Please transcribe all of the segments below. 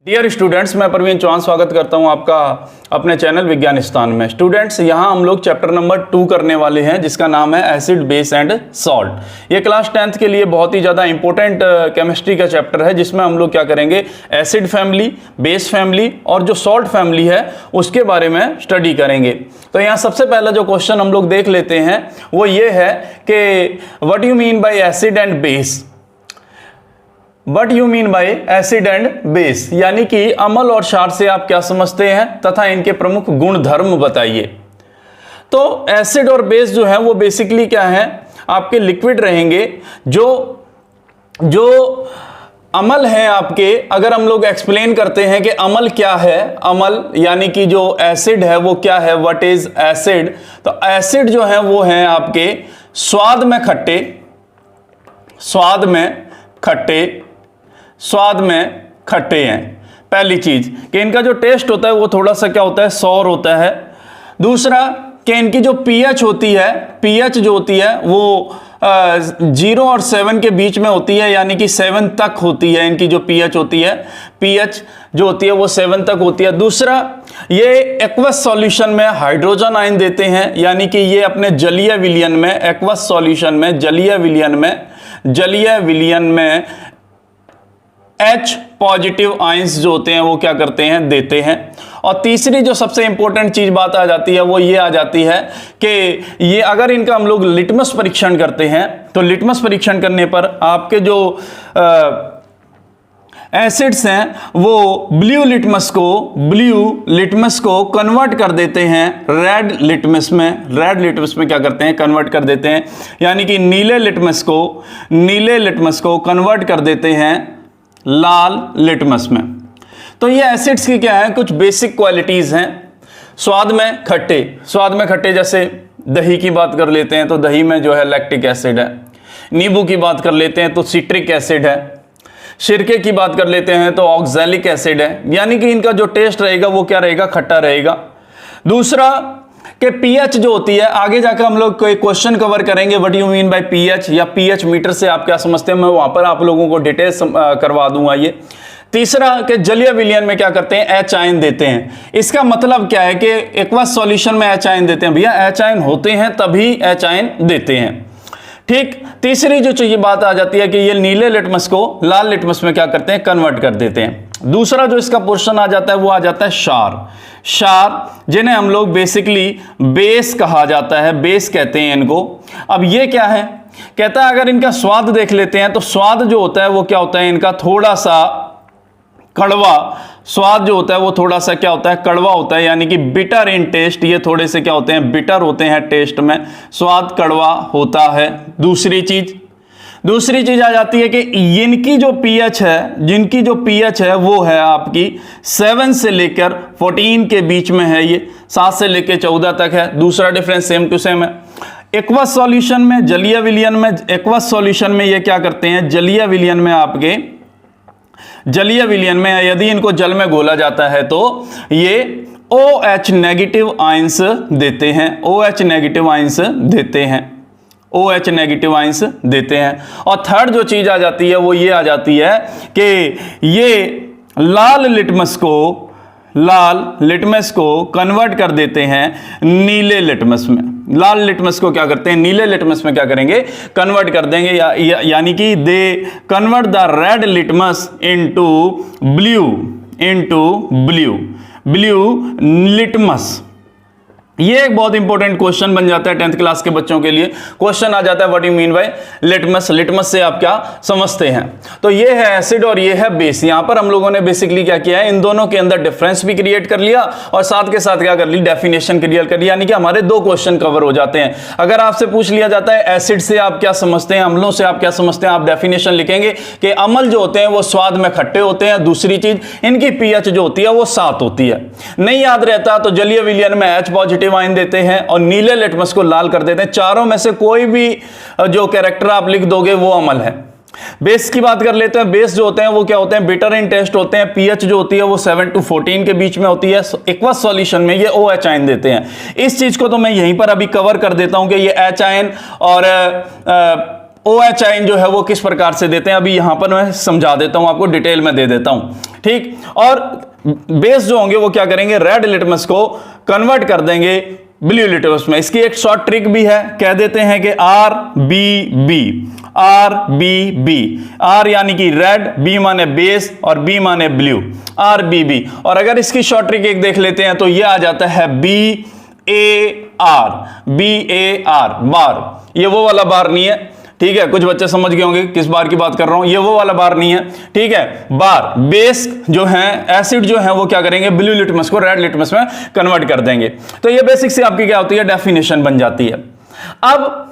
Dear students, मैं प्रवीण चौहान स्वागत करता हूं आपका अपने चैनल विज्ञानिस्तान में। स्टूडेंट्स, यहां हम लोग चैप्टर नंबर 2 करने वाले हैं जिसका नाम है एसिड, बेस एंड सॉल्ट। ये क्लास 10th के लिए बहुत ही ज़्यादा इंपॉर्टेंट केमिस्ट्री का चैप्टर है जिसमें हम लोग क्या करेंगे, एसिड फैमिली, बेस फैमिली और जो सॉल्ट फैमिली है उसके बारे में स्टडी करेंगे। तो यहाँ सबसे पहला जो क्वेश्चन हम लोग देख लेते हैं वो ये है कि what you mean by acid and base. What you mean by acid and base, यानी कि अम्ल और क्षार से आप क्या समझते हैं तथा इनके प्रमुख गुण धर्म बताइए। तो एसिड और बेस जो है वो बेसिकली क्या है, आपके लिक्विड रहेंगे। जो अम्ल है आपके, अगर हम लोग एक्सप्लेन करते हैं कि अम्ल क्या है, अम्ल यानी कि जो एसिड है वो क्या है, व्हाट इज एसिड। तो एसिड जो है वो है आपके स्वाद में खट्टे, स्वाद में खट्टे हैं। पहली चीज कि इनका जो टेस्ट होता है वो थोड़ा सा क्या होता है, सौर होता है। दूसरा कि इनकी जो पीएच होती है, पीएच जो होती है वो 0 और 7 के बीच में होती है, यानी कि 7 तक होती है। इनकी जो पीएच होती है, पीएच जो होती है वो 7 तक होती है। दूसरा, ये एक्वस सॉल्यूशन में हाइड्रोजन आयन देते हैं, यानी कि ये अपने जलीय विलयन में, एक्वस सॉल्यूशन में, जलीय विलयन में H पॉजिटिव आयंस जो होते हैं वो क्या करते हैं, देते हैं। और तीसरी जो सबसे इंपॉर्टेंट चीज बात आ जाती है वो ये आ जाती है कि ये अगर इनका हम लोग लिटमस परीक्षण करते हैं तो लिटमस परीक्षण करने पर आपके जो एसिड्स हैं वो ब्लू लिटमस को कन्वर्ट कर देते हैं रेड लिटमस में क्या करते हैं, कन्वर्ट कर देते हैं, यानी कि नीले लिटमस को कन्वर्ट कर देते हैं लाल लिटमस में। तो ये एसिड्स की क्या है, कुछ बेसिक क्वालिटीज हैं। स्वाद में खट्टे, जैसे दही की बात कर लेते हैं तो दही में जो है लैक्टिक एसिड है। नींबू की बात कर लेते हैं तो सिट्रिक एसिड है। सिरके की बात कर लेते हैं तो ऑक्सैलिक एसिड है, यानी कि इनका जो टेस्ट रहेगा वो क्या रहेगा, खट्टा रहेगा। दूसरा कि पीएच जो होती है, आगे जाकर हम लोग कोई क्वेश्चन कवर करेंगे what you mean by pH या पीएच मीटर से आप क्या समझते हैं, मैं वहां पर आप लोगों को डिटेल्स करवा दूंगा ये। तीसरा कि जलीय विलयन में क्या करते हैं, एच आयन देते हैं। इसका मतलब क्या है कि एक्वस सॉल्यूशन में एच आयन देते हैं, भैया एच आयन होते हैं तभी एच आयन देते हैं। ठीक, तीसरी जो चाहिए बात आ जाती है कि ये नीले लिटमस को लाल लिटमस में क्या करते हैं, कन्वर्ट कर देते हैं। दूसरा जो इसका पोर्शन आ जाता है वो आ जाता है क्षार, जिन्हें हम लोग बेसिकली बेस कहा जाता है, बेस कहते हैं इनको। अब ये क्या है, कहता है अगर इनका स्वाद देख लेते हैं तो स्वाद जो होता है वो क्या होता है, इनका थोड़ा सा कड़वा स्वाद जो होता है वो थोड़ा सा क्या होता है, कड़वा होता है, यानी कि बिटर इन टेस्ट। ये थोड़े से क्या होते हैं, बिटर होते हैं टेस्ट में, स्वाद कड़वा होता है। दूसरी चीज आ जाती है कि जिनकी जो पीएच है वो है आपकी 7 से लेकर 14 के बीच में है, ये 7 से लेकर 14 तक है। दूसरा डिफरेंस सेम टू सेम है। एक्वस सॉल्यूशन में, जलीय विलयन में, एक्वस सॉल्यूशन में ये क्या करते हैं, जलीय विलयन में यदि इनको जल में घोला जाता है तो ये OH नेगेटिव आयंस देते हैं। और थर्ड जो चीज आ जाती है वो ये आ जाती है कि ये लाल लिटमस को कन्वर्ट कर देते हैं नीले लिटमस में। लाल लिटमस को क्या करते हैं, नीले लिटमस में क्या करेंगे, कन्वर्ट कर देंगे, यानी कि they convert the red litmus into blue litmus. ये एक बहुत इंपॉर्टेंट क्वेश्चन बन जाता है 10th क्लास के बच्चों के लिए। क्वेश्चन आ जाता है what you mean by litmus से आप क्या समझते हैं। तो ये है एसिड और ये है बेस। यहां पर हम लोगों ने बेसिकली क्या किया है, इन दोनों के अंदर डिफरेंस भी क्रिएट कर लिया और साथ के साथ क्या कर ली, डेफिनेशन क्लियर कर लिया, यानी कि हमारे 2 क्वेश्चन कवर हो जाते हैं। अगर आपसे पूछ लिया जाता है एसिड से आप क्या समझते हैं, अम्लों से आप क्या समझते हैं, आप डेफिनेशन लिखेंगे कि अम्ल जो होते हैं वो स्वाद में खट्टे होते हैं। दूसरी चीज, इनकी पीएच जो होती है वो 7 होती है। नहीं याद रहता तो जलीय विलयन में H पॉजिटिव आयन देते हैं और नीले लिटमस को लाल कर देते हैं। चारों में से कोई भी जो कैरेक्टर आप लिख दोगे वो अम्ल है। बेस की बात कर लेते हैं। बेस जो होते हैं वो क्या होते हैं, बिटर इन टेस्ट होते हैं। पीएच जो होती है वो 7 to 14 के बीच में होती है। एक्वस सॉल्यूशन में ये OH आयन देते हैं। इस चीज को तो मैं यहीं पर अभी कवर कर देता हूं कि ये H आयन और OH आयन जो है वो किस प्रकार से देते हैं, अभी यहां पर मैं समझा देता हूं, आपको डिटेल में दे देता हूं, ठीक। और बेस जो होंगे वो क्या करेंगे, रेड लिटमस को कन्वर्ट कर देंगे ब्लू लिटमस में। इसकी एक शॉर्ट ट्रिक भी है, कह देते हैं कि RBB, RBB, R यानी कि रेड, B माने बेस और B माने ब्लू, RBB। और अगर इसकी शॉर्ट ट्रिक एक देख लेते हैं तो ये आ जाता है BAR, BAR, बार। ये वो वाला बार नहीं है, ठीक है, कुछ बच्चे समझ गए होंगे किस बार की बात कर रहा हूं, ये वो वाला बार नहीं है, ठीक है। बार बेस जो है, एसिड जो है वो क्या करेंगे, ब्लू लिटमस को रेड लिटमस में कन्वर्ट कर देंगे। तो ये बेसिक से आपकी क्या होती है, डेफिनेशन बन जाती है। अब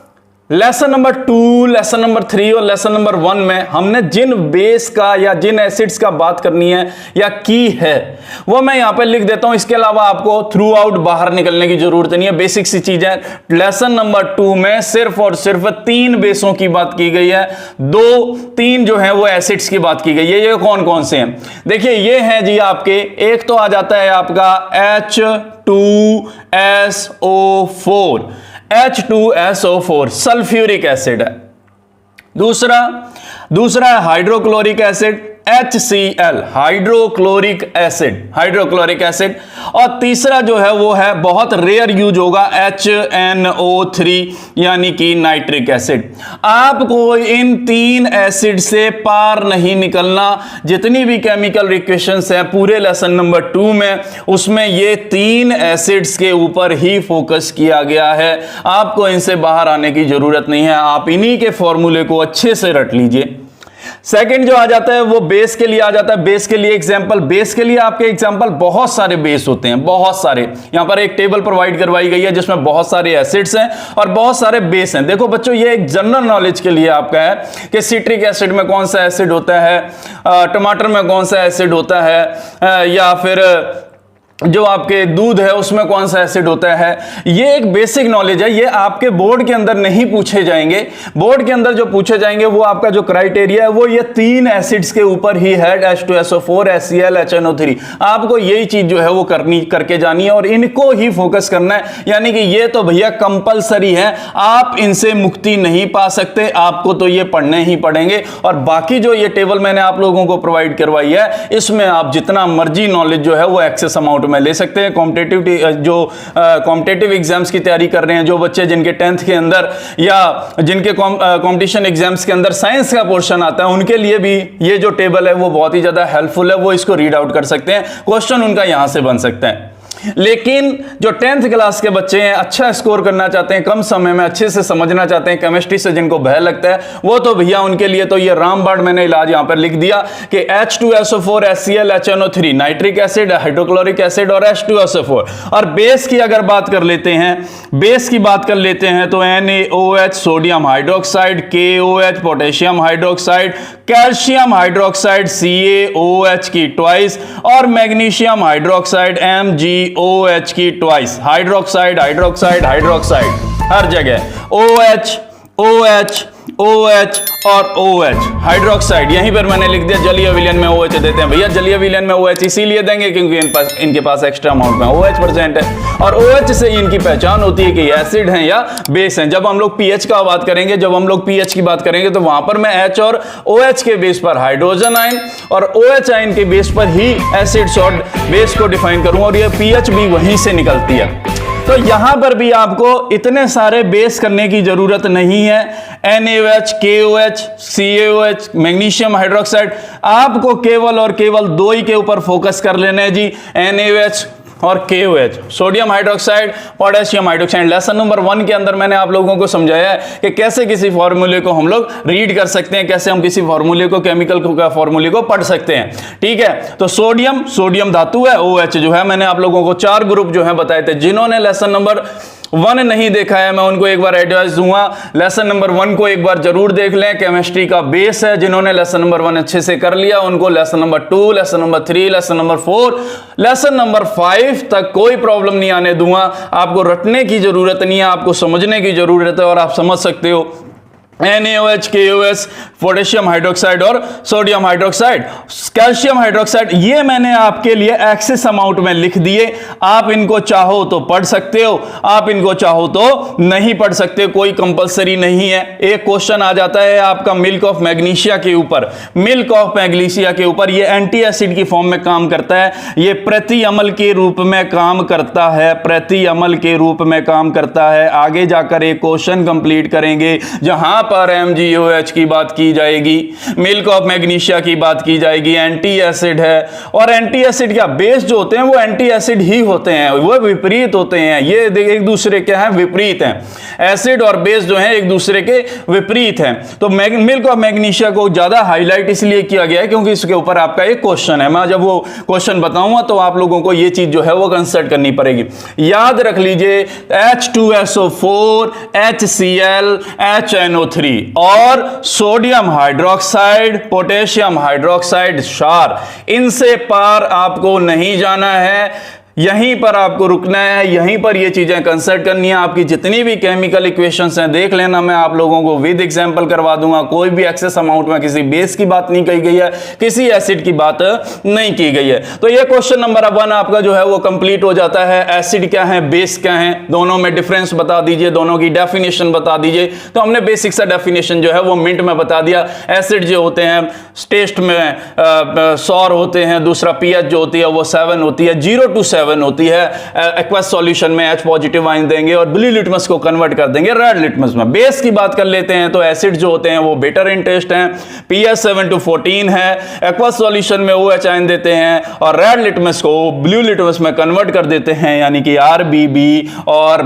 लेसन नंबर 2, लेसन नंबर 3 और लेसन नंबर 1 में हमने जिन बेस का या जिन एसिड्स का बात करनी है या की है वो मैं यहां पे लिख देता हूं। इसके अलावा आपको थ्रू आउट बाहर निकलने की जरूरत नहीं है, बेसिक सी चीज है। लेसन नंबर 2 में सिर्फ और सिर्फ 3 बेसों की बात की गई है, 2-3 जो है वो एसिड्स की बात की गई है। ये कौन कौन से हैं, देखिए ये हैं जी आपके, एक तो आ जाता है आपका H2SO4, H2SO4 सल्फ्यूरिक एसिड है। दूसरा है hydrochloric acid, HCl, hydrochloric acid, hydrochloric acid. और तीसरा जो है वो है, बहुत रेयर यूज होगा, HNO3 यानी कि नाइट्रिक एसिड। आपको इन 3 एसिड से पार नहीं निकलना। जितनी भी केमिकल रिएक्शंस है पूरे लेसन नंबर 2 में, उसमें ये 3 एसिड्स के ऊपर ही फोकस किया गया है। आपको इनसे बाहर आने की जरूरत नहीं है, आप इन्हीं के फॉर्मूले को अच्छे से रट लीजिए। सेकंड जो आ जाता है वो बेस के लिए आ जाता है। बेस के लिए एग्जांपल, बेस के लिए आपके एग्जांपल बहुत सारे बेस होते हैं, बहुत सारे। यहां पर एक टेबल प्रोवाइड करवाई गई है जिसमें बहुत सारे एसिड्स हैं और बहुत सारे बेस हैं। देखो बच्चों, ये एक जनरल नॉलेज के लिए आपका है कि सिट्रिक एसिड में कौन सा एसिड होता है, टमाटर में कौन सा एसिड होता है, या फिर जो आपके दूध है उसमें कौन सा एसिड होता है। ये एक बेसिक नॉलेज है, ये आपके बोर्ड के अंदर नहीं पूछे जाएंगे। बोर्ड के अंदर जो पूछे जाएंगे वो आपका जो क्राइटेरिया है वो ये 3 एसिड्स के ऊपर ही है, H2SO4, HCl, HNO3। आपको यही चीज जो है वो करके जानी है और इनको ही फोकस करना है। यानी कि ये तो भैया कंपलसरी है, आप इनसे मुक्ति नहीं पा सकते, आपको तो ये पढ़ने ही पड़ेंगे। और बाकी जो ये टेबल मैंने आप लोगों को प्रोवाइड करवाई है, इसमें आप जितना मर्जी नॉलेज जो है वो एक्सेस अमाउंट में ले सकते हैं। कॉम्पिटिटिव एग्जाम्स की तैयारी कर रहे हैं जो बच्चे, जिनके 10th के अंदर या जिनके कॉम्पिटिशन एग्जाम्स के अंदर साइंस का पोर्शन आता है, उनके लिए भी ये जो टेबल है वो बहुत ही ज्यादा हेल्पफुल है। वो इसको रीड आउट कर सकते हैं, क्वेश्चन उनका यहां से बन सकता है। लेकिन जो 10th क्लास के बच्चे हैं, अच्छा स्कोर करना चाहते हैं, कम समय में अच्छे से समझना चाहते हैं, केमिस्ट्री से जिनको भय लगता है, वो तो भैया उनके लिए तो ये रामबाण मैंने इलाज यहां पर लिख दिया कि H2SO4, HCl, HNO3 nitric acid, hydrochloric acid और H2SO4। और बेस की अगर बात कर लेते हैं, बेस की बात कर लेते हैं तो NaOH sodium hydroxide, KOH potassium hydroxide, calcium hydroxide CaOH की ट्वाइस और मैग्नीशियम हाइड्रोक्साइड MgOH की ट्वाइस। हाइड्रोक्साइड हाइड्रोक्साइड हाइड्रोक्साइड हर जगह, OH OH OH और OH हाइड्रोक्साइड। यहीं पर मैंने लिख दिया जलीय विलयन में OH देते हैं। भैया जलीय विलयन में OH इसीलिए देंगे क्योंकि इनके पास एक्स्ट्रा अमाउंट में OH प्रेजेंट है और OH से इनकी पहचान होती है कि एसिड हैं या बेस हैं। जब हम लोग pH का बात करेंगे, जब हम लोग pH की बात करेंगे तो वहां पर मैं H और OH के बेस पर हाइड्रोजन आयन और OH आयन के बेस पर ही एसिड्स और बेस को डिफाइन करूंगा और ये pH भी वहीं से निकलती है। तो यहां पर भी आपको इतने सारे बेस करने की जरूरत नहीं है। NaOH, KOH, CaOH, magnesium hydroxide, आपको केवल और केवल 2 ही के ऊपर फोकस कर लेना है जी, NaOH और KOH, sodium hydroxide, potassium hydroxide. Lesson number 1 के अंदर मैंने आप लोगों को समझाया है कि कैसे किसी फॉर्मूले को हम लोग रीड कर सकते हैं, कैसे हम किसी फॉर्मूले को, केमिकल का फॉर्मूले को पढ़ सकते हैं। ठीक है, तो सोडियम धातु है, OH जो है, मैंने आप लोगों को 4 ग्रुप जो है बताए थे। जिन्होंने लेसन नंबर 1 नहीं देखा है मैं उनको एक बार एडवाइस दूंगा, लेसन नंबर 1 को एक बार जरूर देख लें, केमिस्ट्री का बेस है। जिन्होंने लेसन नंबर 1 अच्छे से कर लिया उनको lesson number 2, lesson number 3, lesson number 4, lesson number 5 तक कोई प्रॉब्लम नहीं आने दूंगा। आपको रटने की जरूरत नहीं है, आपको समझने की जरूरत है और आप समझ सकते हो। NaOH, KOS, पोटेशियम हाइड्रोक्साइड और सोडियम हाइड्रोक्साइड, कैल्शियम हाइड्रोक्साइड। ये मैंने आपके लिए एक्सेस अमाउंट में लिख दिए, आप इनको चाहो तो पढ़ सकते हो, आप इनको चाहो तो नहीं पढ़ सकते, कोई कंपलसरी नहीं है। एक क्वेश्चन आ जाता है आपका मिल्क ऑफ मैग्नीशिया के ऊपर, मिल्क ऑफ मैग्नीशिया के ऊपर, ये एंटी एसिड की फॉर्म में काम करता है, ये प्रति अमल के रूप में काम करता है, प्रति अमल के रूप में काम करता है। आगे जाकर एक क्वेश्चन कंप्लीट करेंगे जहां पर MgOH की बात की जाएगी, मिल्क ऑफ मैग्नीशिया की बात की जाएगी, एंटी एसिड है। और एंटी एसिड क्या, बेस जो होते हैं वो एंटी एसिड ही होते हैं, वो विपरीत होते हैं, ये एक दूसरे के हैं विपरीत हैं, एसिड और बेस जो है एक दूसरे के विपरीत हैं। तो मिल्क ऑफ मैग्नीशिया को ज्यादा हाईलाइट इसलिए किया गया है क्योंकि इसके ऊपर आपका एक क्वेश्चन है, मैं जब वो क्वेश्चन बताऊंगा तो आप लोगों को ये चीज जो है वो कंसल्ट करनी पड़ेगी। याद रख लीजिए H2SO4, HCl, HNO3 और सोडियम हाइड्रोक्साइड, पोटेशियम हाइड्रोक्साइड क्षार, इनसे पार आपको नहीं जाना है, यहीं पर आपको रुकना है, यहीं पर ये चीजें कंसल्ट करनी है। आपकी जितनी भी केमिकल इक्वेशंस हैं देख लेना, मैं आप लोगों को विद एग्जांपल करवा दूंगा। कोई भी एक्सेस अमाउंट में किसी बेस की बात नहीं कही गई है, किसी एसिड की बात नहीं की गई है। तो ये क्वेश्चन नंबर 1 आपका जो है वो कंप्लीट हो जाता है। एसिड क्या है, बेस क्या है, दोनों में डिफरेंस बता दीजिए, दोनों की डेफिनेशन बता दीजिए। तो हमने बेसिक सा डेफिनेशन जो है वो मिनट में बता दिया। एसिड जो होते हैं टेस्ट में सौर होते हैं, दूसरा पीएच जो होती है वो 7 होती है, 0 to 7 होती है। एक्वस सॉल्यूशन में H पॉजिटिव आयन देंगे और ब्लू लिटमस को कन्वर्ट कर देंगे रेड लिटमस में। बेस की बात कर लेते हैं तो एसिड जो होते हैं वो बेटर इन टेस्ट हैं, pH 7 to 14 है, एक्वस सॉल्यूशन में OH आयन देते हैं और रेड लिटमस को ब्लू लिटमस में कन्वर्ट कर देते हैं, यानी कि RBB और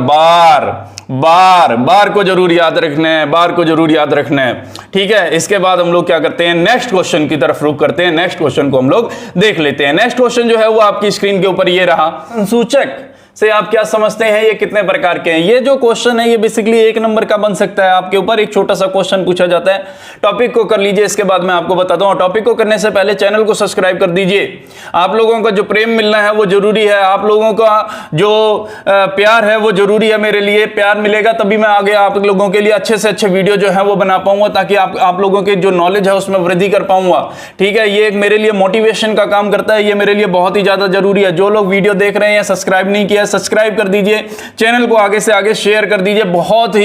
बार को जरूर याद रखना है, बार को जरूर याद रखना है। ठीक है, इसके बाद हम लोग क्या करते हैं, नेक्स्ट क्वेश्चन की तरफ रुख करते हैं। नेक्स्ट क्वेश्चन को हम लोग देख लेते हैं। नेक्स्ट क्वेश्चन जो है वो आपकी स्क्रीन के ऊपर ये रहा। संसूचक से आप क्या समझते हैं, ये कितने प्रकार के हैं? ये जो क्वेश्चन है ये बेसिकली 1 नंबर का बन सकता है। आपके ऊपर एक छोटा सा क्वेश्चन पूछा जाता है, टॉपिक को कर लीजिए, इसके बाद मैं आपको बताता हूं। टॉपिक को करने से पहले चैनल को सब्सक्राइब कर दीजिए। आप लोगों का जो प्रेम मिलना है वो जरूरी है, आप लोगों का जो प्यार है वो जरूरी है मेरे लिए। प्यार मिलेगा तभी मैं आगे आप लोगों के लिए अच्छे से अच्छे वीडियो जो है वो बना पाऊंगा, ताकि आप लोगों के जो नॉलेज है उसमें वृद्धि कर पाऊंगा। ठीक है, ये एक मेरे लिए मोटिवेशन का काम करता है, ये मेरे लिए बहुत ही ज्यादा जरूरी है। जो लोग वीडियो देख रहे हैं सब्सक्राइब नहीं किया, सब्सक्राइब कर दीजिए, चैनल को आगे से आगे शेयर कर दीजिए। बहुत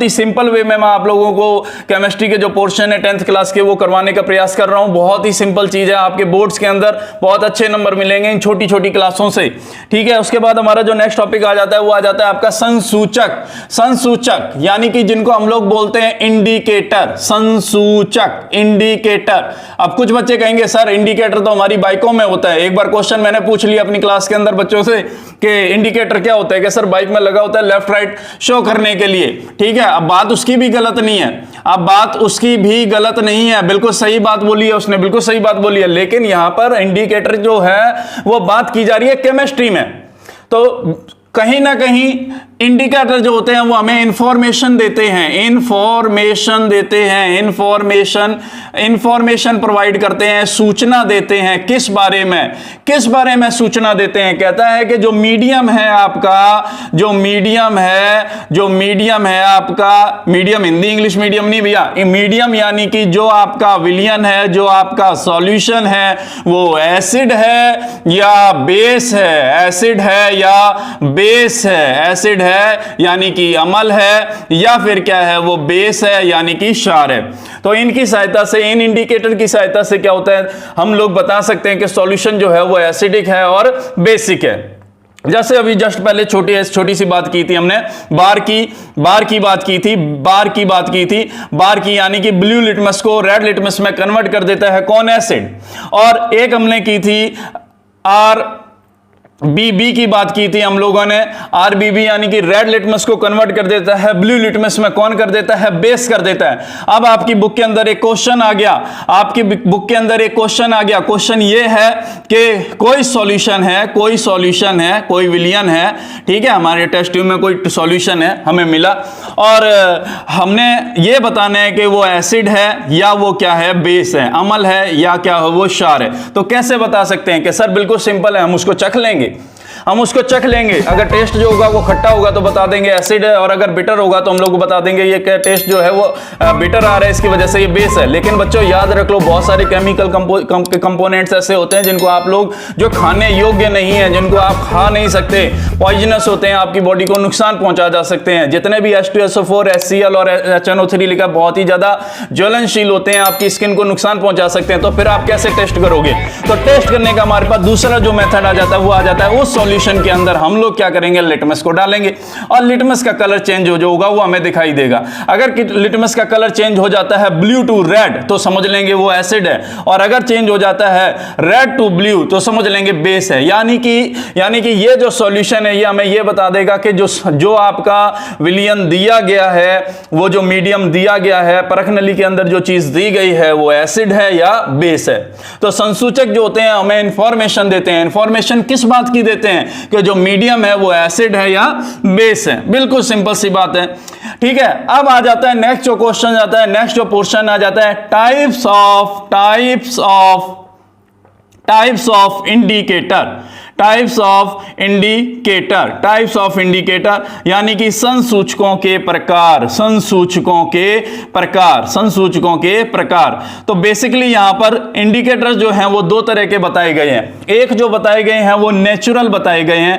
ही सिंपल वे में मैं आप लोगों को केमिस्ट्री के जो पोर्शन है 10th क्लास के वो करवाने का प्रयास कर रहा हूं। बहुत ही सिंपल चीज है, आपके बोर्ड्स के अंदर बहुत अच्छे नंबर मिलेंगे इन छोटी छोटी क्लासों से। ठीक है, उसके बाद हमारा जो नेक्स्ट टॉपिक आ जाता है वो आ जाता है आपका संसूचक। संसूचक यानी कि जिनको हम लोग बोलते हैं इंडिकेटर, संसूचक, इंडिकेटर। अब कुछ बच्चे कहेंगे सर इंडिकेटर तो हमारी बाइकों में होता है। एक बार क्वेश्चन मैंने पूछ लिया अपनी क्लास के अंदर बच्चों से कि इंडिकेटर क्या होता है, कि सर बाइक में लगा होता है लेफ्ट राइट शो करने के लिए। ठीक है, अब बात उसकी भी गलत नहीं है, अब बात उसकी भी गलत नहीं है, बिल्कुल सही बात बोली है उसने, बिल्कुल सही बात बोली है। लेकिन यहां पर इंडिकेटर जो है वो बात की जा रही है केमिस्ट्री में। तो कहीं ना कहीं इंडिकेटर जो होते हैं वो हमें इंफॉर्मेशन देते हैं, इंफॉर्मेशन देते हैं, इंफॉर्मेशन प्रोवाइड करते हैं, सूचना देते हैं। किस बारे में सूचना देते हैं? कहता है कि जो मीडियम है आपका, जो मीडियम है आपका, मीडियम हिंदी इंग्लिश मीडियम नहीं भैया, मीडियम यानी कि जो आपका विलियन है, जो आपका सॉल्यूशन है वो एसिड है या बेस है, एसिड है या बेस है, एसिड है यानी कि अम्ल है, या फिर क्या है वो बेस है यानी कि क्षार है। तो इनकी सहायता से, इन इंडिकेटर की सहायता से क्या होता है, हम लोग बता सकते हैं कि सॉल्यूशन जो है वो एसिडिक है और बेसिक है। जैसे अभी जस्ट पहले छोटी सी बात की थी हमने, बार की बात की यानी कि ब्लू लिटमस को रेड लिटमस में कन्वर्ट कर देता है कौन, एसिड। और एक हमने की थी RBB की बात की थी हम लोगों ने, RBB यानी कि रेड लिटमस को कन्वर्ट कर देता है ब्लू लिटमस में, कौन कर देता है, बेस कर देता है। अब आपकी बुक के अंदर एक क्वेश्चन आ गया, क्वेश्चन ये है कि कोई सॉल्यूशन है, कोई विलियन है। ठीक है, हमारे टेस्ट ट्यूब में कोई सॉल्यूशन है हमें मिला और हमने ये बताना है कि वो एसिड है या वो क्या है, बेस है, अम्ल है या क्या है वो क्षार है। तो कैसे बता सकते हैं कि सर बिल्कुल सिंपल है, हम उसको चख लेंगे। हम उसको चख लेंगे, अगर टेस्ट जो होगा वो खट्टा होगा तो बता देंगे एसिड है, और अगर बिटर होगा तो हम लोग को बता देंगे ये टेस्ट जो है वो बिटर आ रहा है, इसकी वजह से ये बेस है। लेकिन बच्चों याद रख लो, बहुत सारे केमिकल कंपोनेंट्स ऐसे होते हैं जिनको आप लोग जो खाने योग्य नहीं है, जिनको आप खा नहीं सकते, पॉइजनस होते हैं, आपकी बॉडी को नुकसान पहुंचा जा सकते हैं। जितने भी H2SO4, HCl और HNO3 लिखा बहुत ही ज्यादा ज्वलनशील होते हैं, आपकी स्किन को नुकसान पहुंचा सकते हैं। तो फिर आप कैसे टेस्ट करोगे? तो टेस्ट करने का हमारे पास दूसरा जो मेथड आ जाता है वो आ जाता है उस सॉल्यूशन के अंदर हम लोग क्या करेंगे, लिटमस को डालेंगे और लिटमस का कलर चेंज हो होगा वो हमें दिखाई देगा। अगर लिटमस का कलर चेंज हो जाता है ब्लू टू रेड तो समझ लेंगे वो एसिड है, और अगर चेंज हो जाता है रेड टू ब्लू तो समझ लेंगे बेस है। यानी कि ये जो सॉल्यूशन है ये हमें ये बता देगा कि जो आपका विलियन दिया गया है, वो जो मीडियम दिया गया है, परख नली के अंदर जो चीज दी गई है वो एसिड है या बेस है। तो संसूचक जो होते हैं हमें इंफॉर्मेशन देते हैं। इंफॉर्मेशन किस बात की देते हैं? कि जो मीडियम है वो एसिड है या बेस है। बिल्कुल सिंपल सी बात है, ठीक है। अब आ जाता है नेक्स्ट जो क्वेश्चन आता है, नेक्स्ट जो पोर्शन आ जाता है types of indicator. Types of indicator यानी कि संसूचकों के प्रकार। तो बेसिकली यहां पर इंडिकेटर जो हैं वो दो तरह के बताए गए हैं। एक जो बताए गए हैं वो नेचुरल बताए गए हैं,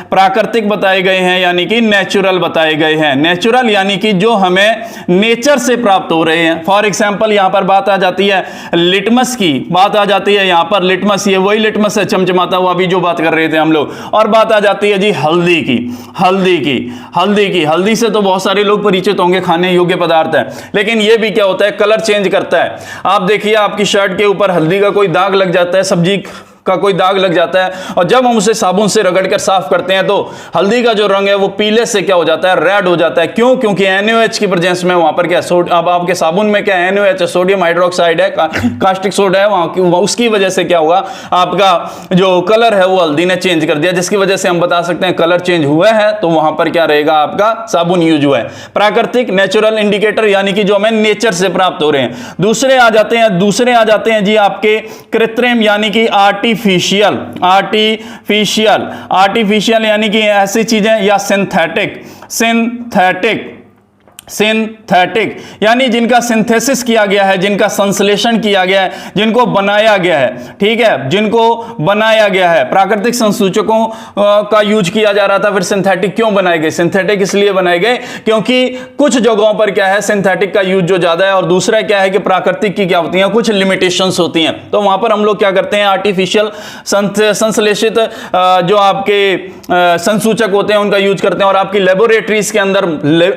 प्राकृतिक बताए गए हैं यानी कि नेचुरल बताए गए हैं। नेचुरल यानी कि जो हमें नेचर से प्राप्त हो रहे हैं। फॉर एग्जाम्पल यहां पर बात आ जाती है लिटमस की, बात आ जाती है यहां पर लिटमस, ये वही लिटमस है चमचमाता हुआ अभी जो बात कर रहे थे हम लोग। और बात आ जाती है जी हल्दी से तो बहुत सारे लोग परिचित होंगे, खाने योग्य पदार्थ है। लेकिन ये भी क्या होता है, कलर चेंज करता है। आप देखिए आपकी शर्ट के ऊपर हल्दी का कोई दाग लग जाता है, सब्जी का कोई दाग लग जाता है, और जब हम उसे साबुन से रगड़कर साफ करते हैं तो हल्दी का जो रंग है वो पीले से क्या हो जाता है, रेड हो जाता है। क्यों? क्योंकि NaOH की प्रेजेंस में वहां पर क्या अब आपके साबुन में क्या NaOH है, सोडियम हाइड्रोक्साइड है, कास्टिक सोडा है, उसकी वजह से क्या हुआ, आपका जो कलर है वो हल्दी ने चेंज कर दिया, जिसकी वजह से हम बता सकते हैं कलर चेंज हुआ है। तो वहां पर क्या रहेगा, आपका साबुन यूज हुआ है। प्राकृतिक नेचुरल इंडिकेटर यानी कि जो हमें नेचर से प्राप्त हो रहे हैं। दूसरे आ जाते हैं जी आपके कृत्रिम यानी कि आर्टिफिशियल यानी कि ऐसी चीजें, या सिंथेटिक यानी जिनका सिंथेसिस किया गया है, जिनका संश्लेषण किया गया है, जिनको बनाया गया है, ठीक है, जिनको बनाया गया है। प्राकृतिक संसूचकों का यूज किया जा रहा था, फिर सिंथेटिक क्यों बनाए गए? सिंथेटिक इसलिए बनाए गए क्योंकि कुछ जगहों पर क्या है सिंथेटिक का यूज जो ज्यादा है, और दूसरा क्या है कि प्राकृतिक की क्या होती है, कुछ लिमिटेशंस होती हैं। तो वहां पर हम लोग क्या करते हैं, आर्टिफिशियल संश्लेषित जो आपके संसूचक होते हैं उनका यूज करते हैं। और आपकी लेबोरेटरीज के अंदर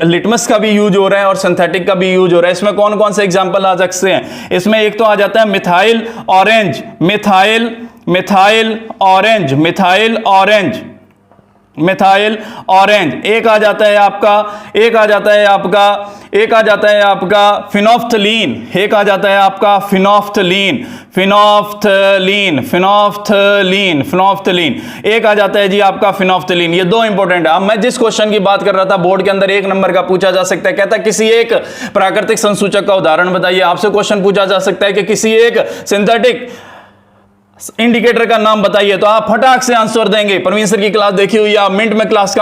लिटमस का भी यूज हो रहा है और सिंथेटिक का भी यूज हो रहा है। इसमें कौन कौन से एग्जांपल आ सकते हैं? इसमें एक तो आ जाता है मिथाइल ऑरेंज, एक आ जाता है आपका फिनोफ्थलीन, एक आ जाता है जी आपका फिनोफ्थलीन। ये दो इंपॉर्टेंट है। अब मैं जिस क्वेश्चन की बात कर रहा था बोर्ड के अंदर 1 नंबर का पूछा जा सकता है, कहता है किसी एक प्राकृतिक संसूचक का उदाहरण बताइए। आपसे क्वेश्चन पूछा जा सकता है कि किसी एक सिंथेटिक इंडिकेटर का नाम बताइए, तो आप फटाक से आंसर देंगे। परवीन सर की क्लास देखी हुई है, आप मिनट में क्लास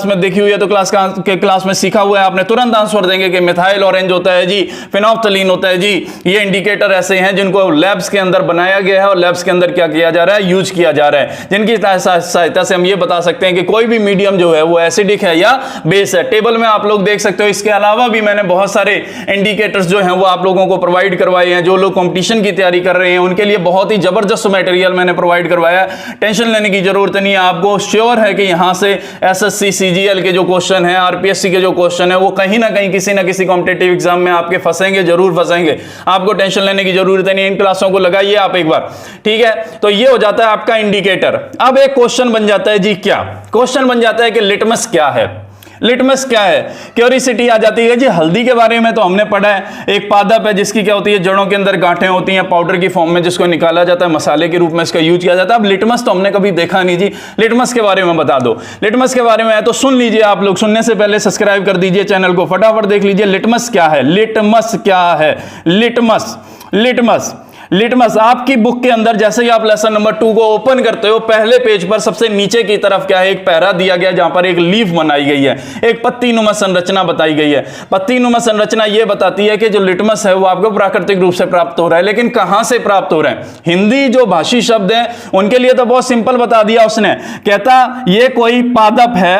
में देखी हुई है, तो क्लास में सीखा हुआ है आपने, तुरंत आंसर देंगे कि मिथाइल ऑरेंज होता है जी, फिनोफ्थलीन होता है जी। ये इंडिकेटर ऐसे हैं जिनको लैब्स के अंदर बनाया गया है और लैब्स के अंदर क्या किया जा रहा है, यूज किया जा रहा है, जिनकी सहायता से हम ये बता सकते हैं कि कोई भी मीडियम जो है वो एसिडिक है या बेस है। टेबल में आप लोग देख सकते हो। इसके अलावा भी मैंने बहुत सारे इंडिकेटर्स जो हैं वो आप लोगों को प्रोवाइड करवाए हैं। जो लोग कॉम्पिटिशन की तैयारी कर रहे हैं उनके लिए बहुत ही जबरदस्त मटेरियल मैंने प्रोवाइड करवाया। टेंशन लेने की जरूरत नहीं है। आपको श्योर है कि यहां से एसएससी सीजीएल के जो क्वेश्चन है, आरपीएससी के जो क्वेश्चन है, वो कहीं ना कहीं किसी ना किसी कॉम्पिटिटिव एग्जाम में आपके फंसेंगे, जरूर फंसेंगे। आपको टेंशन लेने की जरूरत नहीं। इन क्लासों को लगाइए आप एक बार, ठीक है। तो ये हो जाता है आपका इंडिकेटर। अब एक क्वेश्चन बन जाता है जी, क्या क्वेश्चन बन जाता है कि लिटमस क्या है। लिटमस क्या है, क्यूरियोसिटी आ जाती है जी। हल्दी के बारे में तो हमने पढ़ा है, एक पादप है जिसकी क्या होती है, जड़ों के अंदर गांठें होती हैं, पाउडर की फॉर्म में जिसको निकाला जाता है, मसाले के रूप में इसका यूज किया जाता है। अब लिटमस तो हमने कभी देखा नहीं जी, लिटमस के बारे में बता दो। लिटमस के बारे में है तो सुन लीजिए आप लोग, सुनने से पहले सब्सक्राइब कर दीजिए चैनल को, फटाफट देख लीजिए लिटमस क्या है। लिटमस क्या है, लिटमस लिटमस आपकी बुक के अंदर जैसे ही आप लेसन नंबर 2 को ओपन करते हो, पहले पेज पर सबसे नीचे की तरफ क्या है, एक पैरा दिया गया जहां पर एक लीफ बनाई गई है, एक पत्ती नुमा संरचना बताई गई है। पत्ती नुमा संरचना यह बताती है कि जो लिटमस है वो आपको प्राकृतिक रूप से प्राप्त हो रहा है, लेकिन कहां से प्राप्त हो रहा है। हिंदी जो भाषी शब्द हैं उनके लिए तो बहुत सिंपल बता दिया उसने, कहता ये कोई पादप है,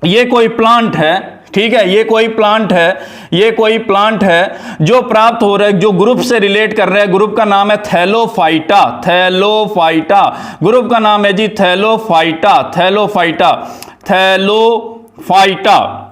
ये कोई प्लांट है, ठीक है, ये कोई प्लांट है, ये कोई प्लांट है जो प्राप्त हो रहा है, जो ग्रुप से रिलेट कर रहा है। ग्रुप का नाम है थैलोफाइटा, थैलोफाइटा ग्रुप का नाम है जी, थैलोफाइटा, थैलोफाइटा, थैलोफाइटा,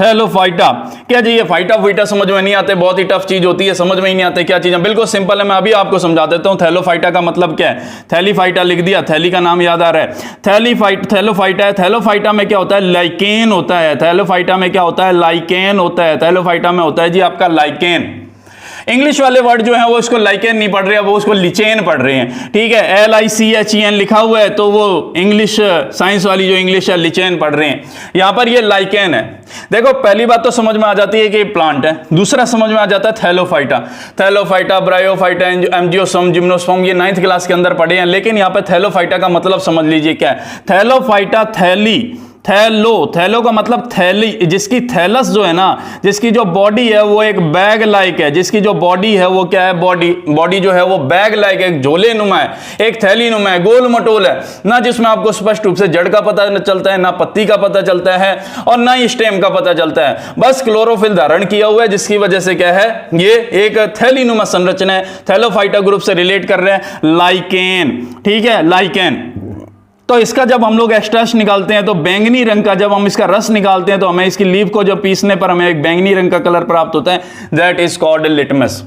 थैलोफाइटा। क्या जी ये फाइटा फुइटा समझ में नहीं आते, बहुत ही टफ चीज होती है, समझ में ही नहीं आते क्या चीज है। बिल्कुल सिंपल है, मैं अभी आपको समझा देता हूं। थैलोफाइटा का मतलब क्या है, थैलीफाइटा लिख दिया, थैली का नाम याद आ रहा है, थैलोफाइटा है। थैलोफाइटा में क्या होता है, लाइकेन होता है। थैलोफाइटा में क्या होता है, लाइकेन होता है। थैलोफाइटा में होता है जी आपका लाइकेन। इंग्लिश वाले वर्ड जो है वो इसको लाइकेन नहीं पढ़ रहे हैं, वो उसको लिचेन पढ़ रहे हैं, ठीक है। LICHEN लिखा हुआ है तो वो इंग्लिश साइंस वाली जो इंग्लिश है लिचेन पढ़ रहे हैं, यहां पर ये लाइकेन है। देखो पहली बात तो समझ में आ जाती है कि प्लांट है, दूसरा समझ में आ जाता है Thallophyta. Thallophyta, bryophyta, angiosperm, gymnosperm ये 9th क्लास के अंदर पढ़े हैं, लेकिन यहां पर थैलोफाइटा का मतलब समझ लीजिए क्या है। थैलोफाइटा, थैली, थैलो का मतलब थैली, जिसकी थैलस जो है ना, जिसकी जो बॉडी है वो एक बैग लाइक है, जिसकी जो बॉडी है वो क्या है, बॉडी जो है वो बैग लाइक है, एक झोले नुमा है, एक थैली नुमा है, गोल मटोल है ना, जिसमें आपको स्पष्ट रूप से जड़ का पता चलता है, ना पत्ती का पता चलता है और ना ही स्टेम का पता चलता है, बस क्लोरोफिल धारण किया हुआ है, जिसकी वजह से क्या है, ये एक थैली नुमा संरचना है। थैलोफाइटा ग्रुप से रिलेट कर रहे हैं, लाइकेन, ठीक है, लाइकेन। तो इसका जब हम लोग एक्सट्रैक्ट निकालते हैं तो बैंगनी रंग का, जब हम इसका रस निकालते हैं तो हमें इसकी लीफ को जब पीसने पर हमें एक बैंगनी रंग का कलर प्राप्त होता है, that is called litmus,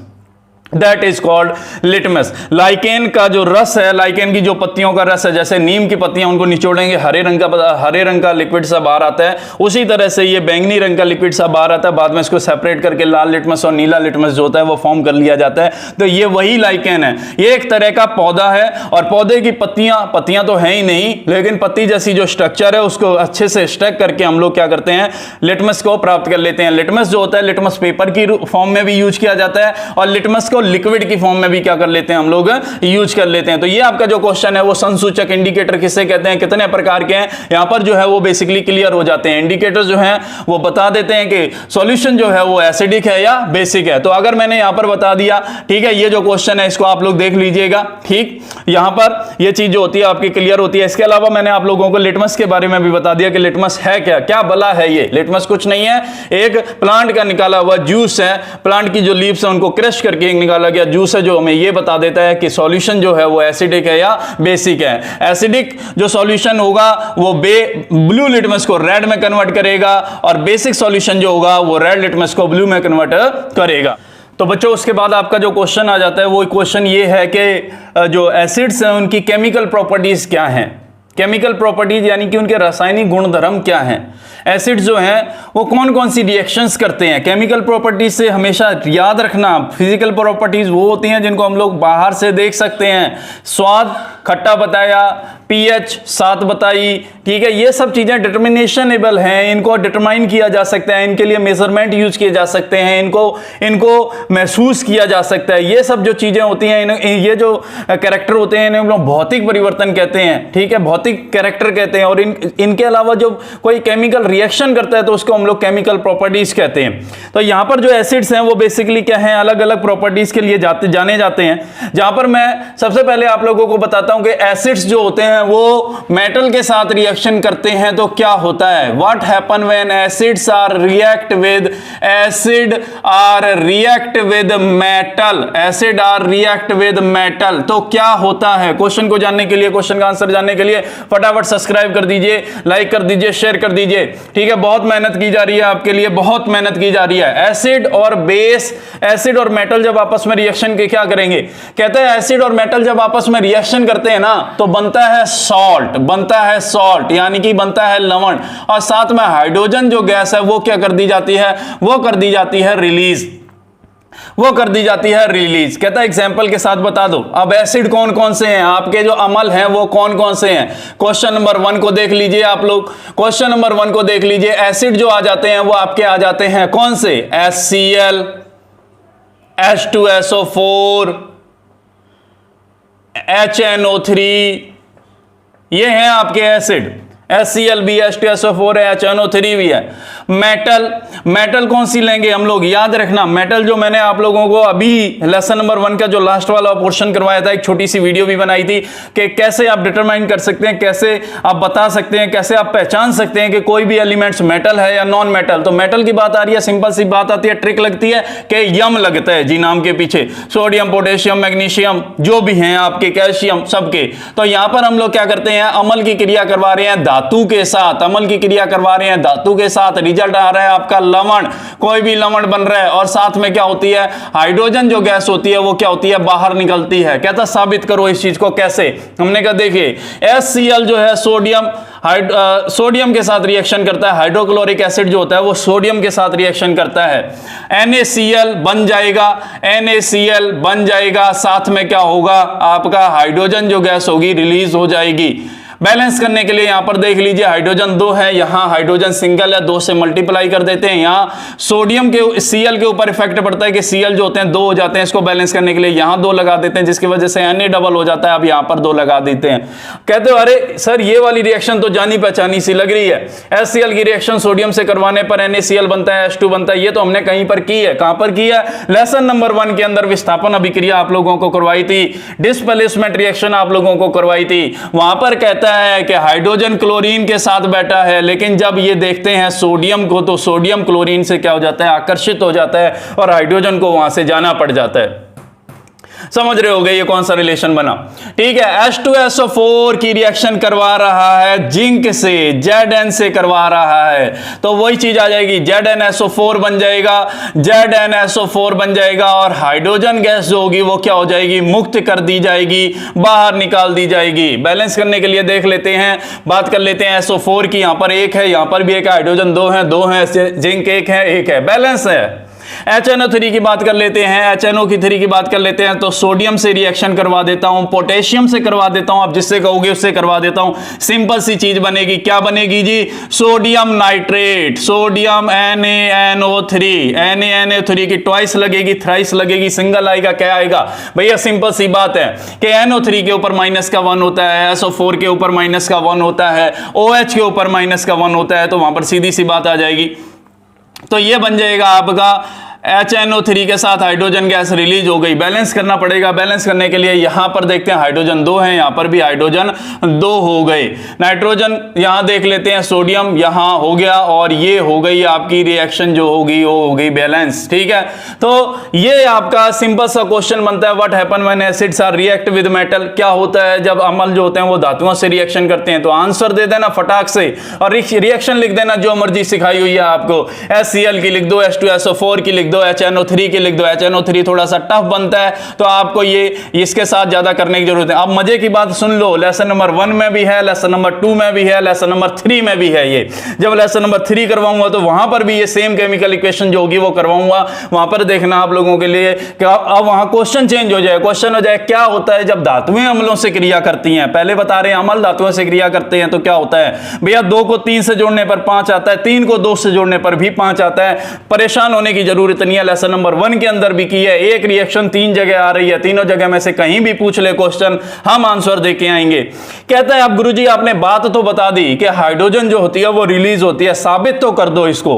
that is called litmus. Lichen का जो रस है, लाइकेन की जो पत्तियों का रस है, जैसे नीम की पत्तियां उनको निचोड़ेंगे हरे रंग का लिक्विड सा बाहर आता है, उसी तरह से ये बैंगनी रंग का लिक्विड सा बाहर आता है। बाद में इसको सेपरेट करके लाल लिटमस और नीला लिटमस जो होता है वो फॉर्म कर लिया जाता है। तो ये वही लाइकेन है, ये एक तरह का पौधा है और पौधे की पत्तियां तो है ही नहीं, लेकिन पत्ती जैसी जो स्ट्रक्चर है उसको अच्छे से स्टैक करके हम लोग क्या करते हैं, लिटमस को प्राप्त कर लेते हैं। लिटमस जो होता है लिटमस पेपर की फॉर्म में भी यूज किया जाता है और लिटमस को लिक्विड की फॉर्म में भी क्या कर लेते हैं, हम लोग यूज कर लेते हैं। तो ये आपका जो क्वेश्चन है वो संसूचक इंडिकेटर किसे कहते हैं, कितने प्रकार के हैं, यहां पर जो है वो बेसिकली क्लियर हो जाते हैं। इंडिकेटर जो है वो बता देते हैं कि सॉल्यूशन जो है वो एसिडिक है या बेसिक है। तो अगर मैंने यहां पर बता दिया, ठीक है, ये जो क्वेश्चन है इसको आप लोग देख लीजिएगा, ठीक, यहां पर ये चीज जो होती है आपकी क्लियर होती है। इसके अलावा मैंने आप लोगों को लिटमस के बारे में भी बता दिया कि लिटमस है क्या, क्या भला है ये। लिटमस कुछ नहीं है, एक प्लांट का निकाला हुआ जूस है, प्लांट की जो लीव्स है उनको क्रश करके निकाला गया जूस है, जो हमें ये बता देता है कि सॉल्यूशन जो है वो एसिडिक है या बेसिक है। एसिडिक जो सॉल्यूशन होगा वो ब्लू लिटमस को रेड में कन्वर्ट करेगा और बेसिक सॉल्यूशन जो होगा वो रेड लिटमस को ब्लू में कन्वर्ट करेगा। तो बच्चों उसके बाद आपका जो क्वेश्चन आ जाता है वो क्वेश्चन ये है कि जो एसिड्स हैं उनकी केमिकल प्रॉपर्टीज क्या हैं। केमिकल प्रॉपर्टीज यानी कि उनके रासायनिक गुणधर्म क्या हैं। एसिड जो हैं वो कौन कौन सी रिएक्शंस करते हैं। केमिकल प्रॉपर्टीज से हमेशा याद रखना, फिजिकल प्रॉपर्टीज वो होती हैं जिनको हम लोग बाहर से देख सकते हैं। स्वाद खट्टा बताया, pH 7 बताई, ठीक है, ये सब चीजें डिटर्मिनेशनेबल हैं, इनको डिटरमाइन किया जा सकता है, इनके लिए मेजरमेंट यूज किए जा सकते हैं, इनको महसूस किया जा सकता है। ये सब जो चीजें होती हैं, ये जो कैरेक्टर होते हैं इन्हें हम लोग भौतिक परिवर्तन कहते हैं, ठीक है, भौतिक कैरेक्टर कहते हैं। और इनके अलावा जब कोई केमिकल रिएक्शन करता है तो उसको हम लोग केमिकल प्रॉपर्टीज कहते हैं। तो यहां पर जो एसिड्स हैं वो बेसिकली क्या है, अलग अलग प्रॉपर्टीज के लिए जाने जाते हैं। जहां पर मैं सबसे पहले आप लोगों को बताता हूं कि एसिड्स जो होते हैं वो मेटल के साथ रिएक्शन करते हैं तो क्या होता है, what happen when acids are react with metal, acid are react with metal, तो क्या होता है। क्वेश्चन को जानने के लिए, क्वेश्चन का आंसर जानने के लिए फटाफट सब्सक्राइब कर दीजिए, लाइक कर दीजिए, शेयर कर दीजिए, ठीक है, बहुत मेहनत की जा रही है आपके लिए, बहुत मेहनत की जा रही है। एसिड और बेस, एसिड और मेटल जब आपस में रिएक्शन के क्या करेंगे, कहते हैं एसिड और मेटल जब आपस में रिएक्शन करते हैं ना तो बनता है सॉल्ट, बनता है सॉल्ट यानी कि बनता है लवण, और साथ में हाइड्रोजन जो गैस है वो क्या कर दी जाती है, वो कर दी जाती है रिलीज, वो कर दी जाती है रिलीज। कहता है एग्जांपल के साथ बता दो। अब एसिड कौन कौन से हैं, आपके जो अम्ल हैं वो कौन कौन से हैं। क्वेश्चन नंबर 1 को देख लीजिए आप लोग, क्वेश्चन नंबर 1 को देख लीजिए। एसिड जो आ जाते हैं वो आपके आ जाते हैं कौन से, HCl, H2SO4, HNO3, ये हैं आपके एसिड, HCl भी है, H2SO4 है, HNO3 भी है। मेटल कौन सी लेंगे हम लोग, याद रखना मेटल जो मैंने आप लोगों को अभी लेसन नंबर 1 का जो लास्ट वाला पोर्शन करवाया था, एक छोटी सी वीडियो भी बनाई थी कि कैसे आप डिटरमाइन कर सकते हैं, कैसे आप बता सकते हैं, कैसे आप पहचान सकते हैं कि कोई भी एलिमेंट्स मेटल है या नॉन मेटल। तो मेटल की बात आ रही है, सिंपल सी बात आती है, ट्रिक लगती है कि यम लगता है जी नाम के पीछे, सोडियम, पोटेशियम, मैग्नीशियम जो भी हैं आपके, कैल्शियम, सबके। तो यहां पर हम लोग क्या करते हैं, अमल की क्रिया करवा रहे हैं धातु के साथ, अमल की क्रिया करवा रहे हैं धातु के साथ, रिजल्ट आ रहा है आपका लवण, कोई भी लवण बन रहा है, और साथ में क्या होती है, हाइड्रोजन जो गैस होती है वो क्या होती है, बाहर निकलती है। कहता साबित करो इस चीज को, कैसे? हमने कहा देखिए HCl जो है सोडियम के साथ रिएक्शन करता है, हाइड्रोक्लोरिक एसिड जो होता है वो सोडियम के साथ रिएक्शन करता है, NaCl बन जाएगा, NaCl बन जाएगा, साथ में क्या होगा आपका हाइड्रोजन जो गैस होगी रिलीज हो जाएगी। बैलेंस करने के लिए यहां पर देख लीजिए, हाइड्रोजन 2 है, यहां हाइड्रोजन सिंगल है, 2 से मल्टीप्लाई कर देते हैं, यहां सोडियम के Cl के ऊपर इफेक्ट पड़ता है कि Cl जो होते हैं 2 हो जाते हैं, इसको बैलेंस करने के लिए यहां 2 लगा देते हैं, जिसकी वजह से Na डबल हो जाता है, अब यहां पर 2 लगा देते हैं। कहते हो अरे सर ये वाली रिएक्शन तो जानी पहचानी सी लग रही है, HCl की रिएक्शन सोडियम से करवाने पर NaCl बनता है, H2 बनता है, ये तो हमने कहीं पर की है, कहां पर की है, लेसन नंबर 1 के अंदर विस्थापन अभिक्रिया आप लोगों को करवाई थी, डिस्प्लेसमेंट रिएक्शन आप लोगों को करवाई थी। वहां पर कहता है कि हाइड्रोजन क्लोरीन के साथ बैठा है, लेकिन जब ये देखते हैं सोडियम को तो सोडियम क्लोरीन से क्या हो जाता है, आकर्षित हो जाता है और हाइड्रोजन को वहां से जाना पड़ जाता है। समझ रहे होगे ये कौन सा रिलेशन बना? ठीक है, H2SO4 की रिएक्शन करवा रहा है जिंक से, Zn से करवा रहा है, तो वही चीज आ जाएगी, ZnSO4 बन जाएगा, ZnSO4 बन जाएगा, और हाइड्रोजन गैस जो होगी वो क्या हो जाएगी, मुक्त कर दी जाएगी, बाहर निकाल दी जाएगी। बैलेंस करने के लिए देख लेते हैं, बात कर लेते हैं SO4 की, यहां पर 1 है, यहां पर भी 1 है, हाइड्रोजन 2 है, 2 है, जिंक 1 है, 1 है, बैलेंस है। HNO3 की बात कर लेते हैं, HNO3 की बात कर लेते हैं, तो सोडियम से रिएक्शन करवा देता हूं, पोटेशियम से करवा देता हूं, आप जिससे कहोगे उससे करवा देता हूं, सिंपल सी चीज बनेगी, क्या बनेगी जी, sodium nitrate, sodium NaNO3, NaNO3 की ट्वाइस लगेगी, थ्राइस लगेगी, सिंगल आएगा, क्या आएगा भैया, सिंपल सी बात है कि NO3 के ऊपर माइनस का 1 होता है, SO4 के ऊपर माइनस का 1 होता है, OH के ऊपर माइनस का 1 होता है, तो वहां पर सीधी सी बात आ जाएगी। तो ये बन जाएगा आपका HNO3 के साथ हाइड्रोजन गैस रिलीज हो गई। बैलेंस करना पड़ेगा, बैलेंस करने के लिए यहां पर देखते हैं हाइड्रोजन 2 है, यहां पर भी हाइड्रोजन 2 हो गए, नाइट्रोजन यहां देख लेते हैं, सोडियम यहां हो गया, और ये हो गई आपकी रिएक्शन जो होगी वो हो गई बैलेंस। ठीक है, तो ये आपका सिंपल सा क्वेश्चन बनता है, what happen when acids are react with metal, क्या होता है जब अम्ल जो होते हैं वो धातुओं से रिएक्शन करते हैं। तो आंसर दे देना फटाक से, और रिएक्शन लिख देना जो मर्जी सिखाई हुई है आपको, HCl की लिख दो, H2SO4 की लिख दो, HNO3 की लिख दो। HNO3 थोड़ा सा टफ बनता है, तो आपको ये इसके साथ ज्यादा करने की जरूरत है। अब मजे की बात सुन लो, लेसन नंबर 1 में भी है, लेसन नंबर 2 में भी है, लेसन नंबर 3 में भी है। ये जब लेसन नंबर 3 करवाऊंगा तो वहां पर भी ये सेम केमिकल इक्वेशन जो होगी वो करवाऊंगा, वहां पर देखना आप लोगों के लिए कि अब वहां क्वेश्चन चेंज हो जाए, क्वेश्चन हो जाए क्या होता है जब धातुएं अम्लों से क्रिया करती हैं। पहले बता रहे हैं अम्ल धातुओं से क्रिया करते हैं तो क्या होता है भैया, 2 को 3 से जोड़ने पर 5 आता है, 3 को 2 से जोड़ने पर भी 5 आता है। परेशान होने की जरूरत नहीं है, लेसन नंबर 1 के अंदर भी की है, एक रिएक्शन 3 जगह आ रही है, तीनों जगह में से कहीं भी पूछ ले क्वेश्चन, हम आंसर देके आएंगे। कहता है आप गुरुजी आपने बात तो बता दी कि हाइड्रोजन जो होती है वो रिलीज होती है, साबित तो कर दो इसको।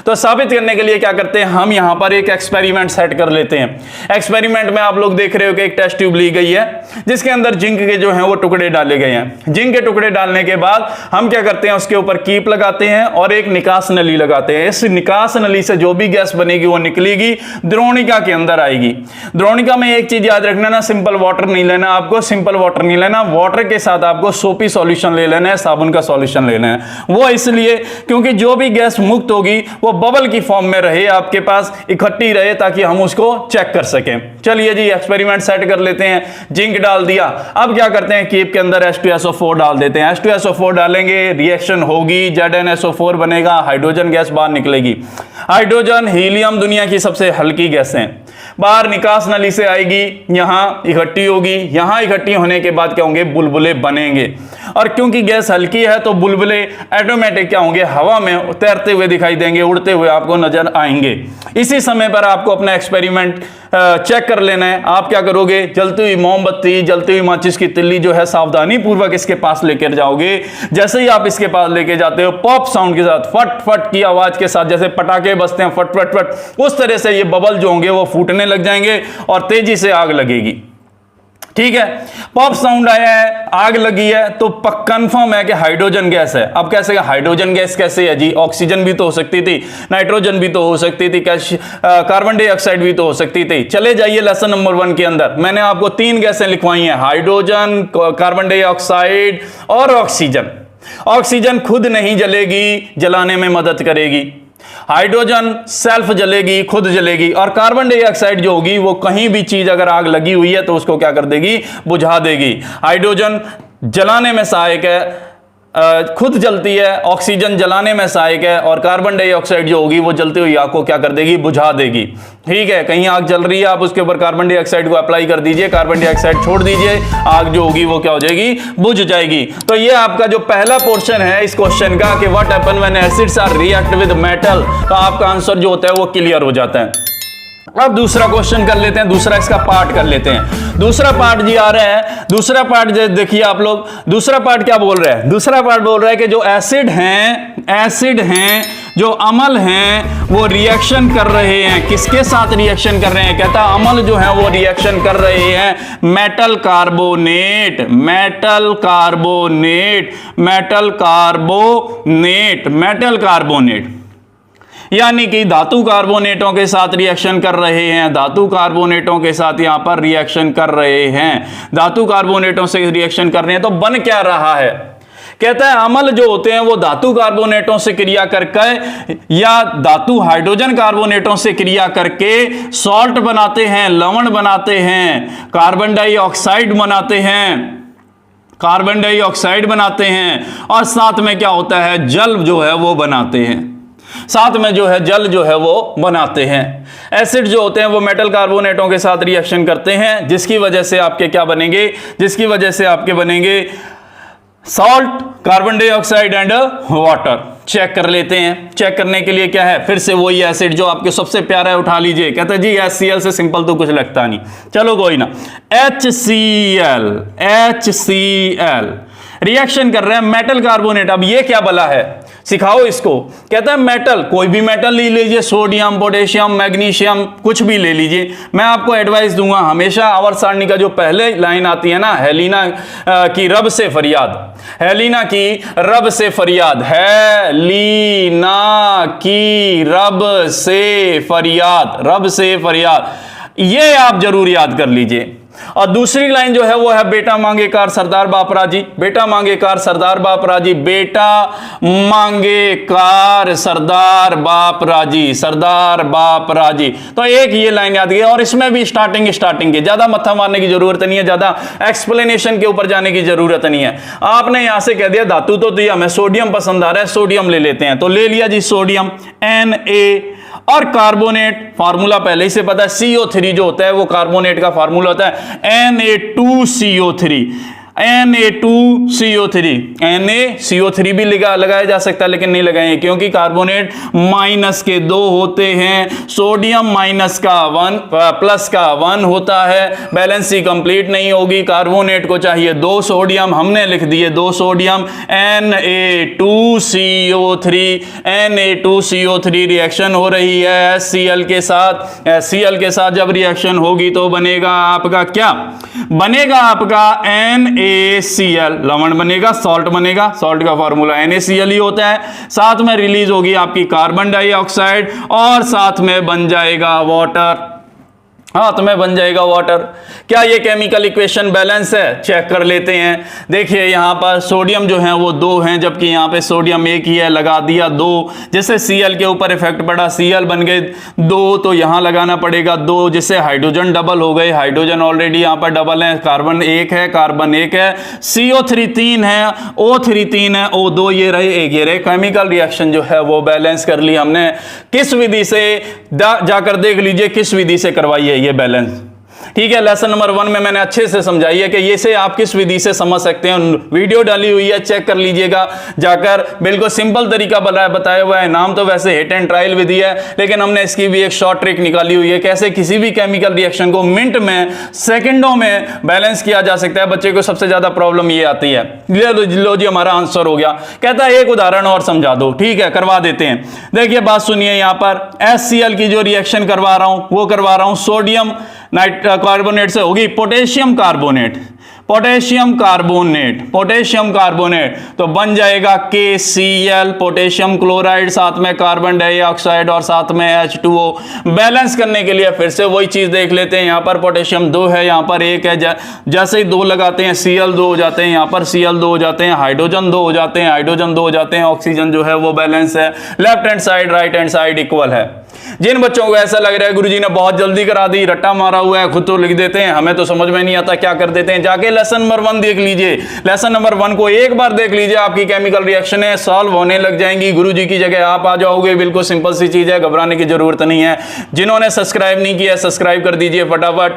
तो साबित करने के लिए क्या करते हैं, हम यहां पर एक एक्सपेरिमेंट सेट कर लेते हैं। एक्सपेरिमेंट में आप लोग देख रहे हो कि एक टेस्ट ट्यूब ली गई है जिसके अंदर जिंक के जो है वो टुकड़े डाले गए हैं। जिंक के टुकड़े डालने के बाद हम क्या करते हैं, उसके ऊपर कीप लगाते हैं और एक निकास नली लगाते हैं। इस निकास नली से जो भी गैस बनेगी वो निकलेगी, द्रोणिका के अंदर आएगी। द्रोणिका में एक चीज याद रखना ना, सिंपल वाटर नहीं लेना आपको, सिंपल वाटर नहीं लेना, वाटर के साथ आपको सोपी सॉल्यूशन ले लेना है, साबुन का सॉल्यूशन लेना है। वो इसलिए क्योंकि जो भी गैस मुक्त होगी वो बबल की फॉर्म में रहे, आपके पास इकट्ठी रहे, ताकि हम उसको चेक कर सकें। चलिए जी एक्सपेरिमेंट सेट कर लेते हैं। जिंक डाल दिया, अब क्या करते हैं, कीप के अंदर H2SO4 डाल देते हैं। H2SO4 डालेंगे, रिएक्शन होगी, ZnSO4 बनेगा, हाइड्रोजन गैस बाहर निकलेगी। हाइड्रोजन हीलियम दुनिया की सबसे हल्की गैस है, बाहर निकास नली से आएगी, यहां इकट्ठी होगी, यहां इकट्ठी होने के बाद क्या होंगे, बुलबुले बनेंगे। और क्योंकि गैस हल्की है तो बुलबुले ऑटोमेटिक क्या होंगे, हवा में तैरते हुए दिखाई देंगे, उड़ते हुए आपको नजर आएंगे। इसी समय पर आपको अपना एक्सपेरिमेंट चेक कर लेना है। आप क्या करोगे, जलती हुई मोमबत्ती, जलती हुई माचिस की तिल्ली जो है सावधानी पूर्वक इसके पास लेकर जाओगे। जैसे ही आप इसके पास लेके जाते हो, पॉप साउंड के साथ, फट फट की आवाज के साथ, जैसे पटाखे बजते हैं फट फट फट, उस तरह से ये बबल जो होंगे वो फूटने लग जाएंगे और तेजी से आग लगेगी। ठीक है, पॉप साउंड आया है, आग लगी है, तो कंफर्म है कि हाइड्रोजन गैस है। अब कैसे हाइड्रोजन गैस कैसे है जी? ऑक्सीजन भी तो हो सकती थी, नाइट्रोजन भी तो हो सकती थी, कार्बन डाइऑक्साइड भी तो हो सकती थी। चले जाइए लेसन नंबर 1 के अंदर, मैंने आपको 3 गैसें लिखवाई हैं, हाइड्रोजन, कार्बन डाइऑक्साइड और ऑक्सीजन। ऑक्सीजन खुद नहीं जलेगी, जलाने में मदद करेगी। हाइड्रोजन सेल्फ जलेगी, खुद जलेगी। और कार्बन डाइऑक्साइड जो होगी वो कहीं भी चीज अगर आग लगी हुई है तो उसको क्या कर देगी, बुझा देगी। हाइड्रोजन जलाने में सहायक है, खुद जलती है। ऑक्सीजन जलाने में सहायक है और कार्बन डाइऑक्साइड जो होगी वो जलती हुई आग को क्या कर देगी, बुझा देगी। ठीक है, कहीं आग जल रही है, आप उसके ऊपर कार्बन डाइऑक्साइड को अप्लाई कर दीजिए, कार्बन डाइऑक्साइड छोड़ दीजिए, आग जो होगी वो क्या हो जाएगी, बुझ जाएगी। तो ये आपका जो पहला पोर्शन है इस क्वेश्चन का कि what happen when acids are react with metal, तो आपका आंसर जो होता है वो क्लियर हो जाता है। अब दूसरा क्वेश्चन कर लेते हैं, दूसरा इसका पार्ट कर लेते हैं। दूसरा पार्ट जी आ रहा है, दूसरा पार्ट देखिए आप लोग, दूसरा पार्ट क्या बोल रहा है? दूसरा पार्ट बोल रहा है कि जो एसिड हैं, जो अम्ल हैं, वो रिएक्शन कर रहे हैं। किसके साथ रिएक्शन कर रहे हैं? कहता है अम्ल जो है वो रिएक्शन कर रहे हैं metal carbonate, metal carbonate, metal carbonate, metal carbonate, यानी कि धातु कार्बोनेटों के साथ रिएक्शन कर रहे हैं, धातु कार्बोनेटों के साथ यहां पर रिएक्शन कर रहे हैं, धातु कार्बोनेटों से रिएक्शन कर रहे हैं। तो बन क्या रहा है? कहता है अम्ल जो होते हैं वो धातु कार्बोनेटों से क्रिया करके या धातु हाइड्रोजन कार्बोनेटों से क्रिया करके सॉल्ट बनाते हैं, लवण बनाते हैं, कार्बन डाइऑक्साइड बनाते हैं, कार्बन डाइऑक्साइड बनाते हैं, और साथ में क्या होता है, जल जो है वो बनाते हैं, साथ में जो है जल जो है वो बनाते हैं। एसिड जो होते हैं वो मेटल कार्बोनेटों के साथ रिएक्शन करते हैं, जिसकी वजह से आपके क्या बनेंगे, जिसकी वजह से आपके बनेंगे salt, carbon dioxide and water. Check कर लेते हैं। चेक करने के लिए क्या है, फिर से वही एसिड जो आपके सबसे प्यारा है उठा लीजिए। कहते हैं जी HCl से सिंपल तो कुछ लगता नहीं, चलो कोई ना, HCl, HCl रिएक्शन कर रहे हैं मेटल कार्बोनेट। अब ये क्या बला है, सिखाओ इसको। कहता है मेटल, कोई भी मेटल ले लीजिए, सोडियम, पोटेशियम, मैग्नीशियम, कुछ भी ले लीजिए। मैं आपको एडवाइस दूंगा, हमेशा आवर्त सारणी का जो पहले लाइन आती है ना, हेलिना की रब से फरियाद, हेलिना की रब से फरियाद, हेलिना की रब से फरियाद, रब से फरियाद, ये आप जरूर याद कर लीजिए। और दूसरी लाइन जो है वो है बेटा मांगे कार सरदार बापराजी, बेटा मांगे कार सरदार बापराजी, बेटा मांगे कार सरदार बापराजी, सरदार बापराजी। तो एक ये लाइन याद है, और इसमें भी स्टार्टिंग के, ज्यादा मत्था मारने की जरूरत नहीं है, ज्यादा एक्सप्लेनेशन के ऊपर जाने की जरूरत नहीं है। आपने यहां से कह दिया धातु तो दिया, हमें सोडियम पसंद आ रहा है, सोडियम ले लेते हैं, तो ले लिया जी सोडियम, Na, और कार्बोनेट फार्मूला पहले ही से पता है, CO3 जो होता है वो कार्बोनेट का फार्मूला होता है Na2CO3, Na2CO3, NaCO3 भी लगाया जा सकता है, लेकिन नहीं लगाएंगे क्योंकि कार्बोनेट माइनस के 2 होते हैं, सोडियम माइनस का 1 प्लस का 1 होता है, बैलेंसी कंप्लीट नहीं होगी। कार्बोनेट को चाहिए 2 सोडियम, हमने लिख दिए 2 सोडियम, Na2CO3, Na2CO3 रिएक्शन हो रही है HCl के साथ। HCl के साथ जब रिएक्शन होगी तो बनेगा आपका क्या, बनेगा आपका NaCl, लवण बनेगा, सॉल्ट बनेगा, सॉल्ट का फार्मूला NaCl ही होता है। साथ में रिलीज होगी आपकी कार्बन डाइऑक्साइड और साथ में बन जाएगा वाटर, हाथ में बन जाएगा वाटर। क्या ये केमिकल इक्वेशन बैलेंस है? चेक कर लेते हैं। देखिए यहां पर सोडियम जो है वो 2 हैं, जबकि यहां पे सोडियम 1 ही है, लगा दिया 2। जैसे Cl के ऊपर इफेक्ट पड़ा, Cl बन गए 2, तो यहां लगाना पड़ेगा 2, जिससे हाइड्रोजन डबल हो गए, हाइड्रोजन ऑलरेडी यहां पर डबल है, कार्बन 1 है, कार्बन 1 है, CO3 3 है, O3 3 है, O2 ये रहे, 1 ये रहे। केमिकल रिएक्शन जो है वो बैलेंस कर ली हमने। किस विधि से, जाकर देख लीजिए किस विधि से करवाई है ये बैलेंस। ठीक है, लेसन नंबर 1 में मैंने अच्छे से समझाई है कि ये से आप किस विधि से समझ सकते हैं। वीडियो डाली हुई है, चेक कर लीजिएगा जाकर, बिल्कुल सिंपल तरीका बताया हुआ है। नाम तो वैसे हिट एंड ट्रायल विधि है, लेकिन हमने इसकी भी एक शॉर्ट ट्रिक निकाली हुई है, कैसे किसी भी केमिकल रिएक्शन को मिनट में, सेकंडों में बैलेंस किया जा सकता है। बच्चे को सबसे ज्यादा प्रॉब्लम ये आती है। लो जी, हमारा आंसर हो गया। कहता है एक उदाहरण और समझा दो। ठीक है, करवा देते हैं। देखिए बात सुनिए, यहां पर HCl की जो रिएक्शन करवा रहा हूं वो करवा रहा हूं सोडियम कार्बोनेट से, होगी potassium carbonate, potassium carbonate, potassium carbonate, तो बन जाएगा KCl, पोटेशियम क्लोराइड, साथ में कार्बन डाइऑक्साइड और साथ में H2O। बैलेंस करने के लिए फिर से वही चीज देख लेते हैं। यहां पर पोटेशियम 2 है, यहां पर 1 है। जैसे ही 2 लगाते हैं Cl 2 हो जाते हैं, यहां पर Cl 2 हो जाते हैं, हाइड्रोजन 2 हो जाते हैं, हाइड्रोजन 2 हो जाते हैं, ऑक्सीजन जो है वो बैलेंस है। Left hand side right hand side equal है। जिन बच्चों को ऐसा लग रहा है गुरुजी ने बहुत जल्दी करा दी, रट्टा मारा हुआ है, खुद तो लिख देते हैं, हमें तो समझ में नहीं आता, क्या कर देते हैं, जाके लेसन नंबर 1 देख लीजिए। लेसन नंबर 1 को एक बार देख लीजिए, आपकी केमिकल रिएक्शनें सॉल्व होने लग जाएंगी। गुरुजी की जगह आप आ जाओगे। बिल्कुल सिंपल सी चीज है, घबराने की जरूरत नहीं है। जिन्होंने सब्सक्राइब नहीं किया सब्सक्राइब कर दीजिए फटाफट।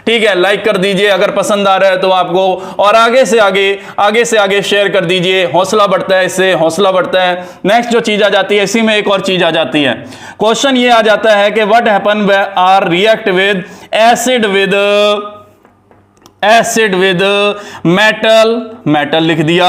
ठीक है, लाइक कर दीजिए अगर पसंद आ रहा है तो आपको, और आगे से आगे शेयर कर दीजिए। हौसला बढ़ता है, इससे हौसला बढ़ता है। नेक्स्ट जो चीज आ जाती है, इसी में एक और चीज आ जाती है। क्वेश्चन ये आ जाता है कि what happen are react with acid with metal लिख दिया।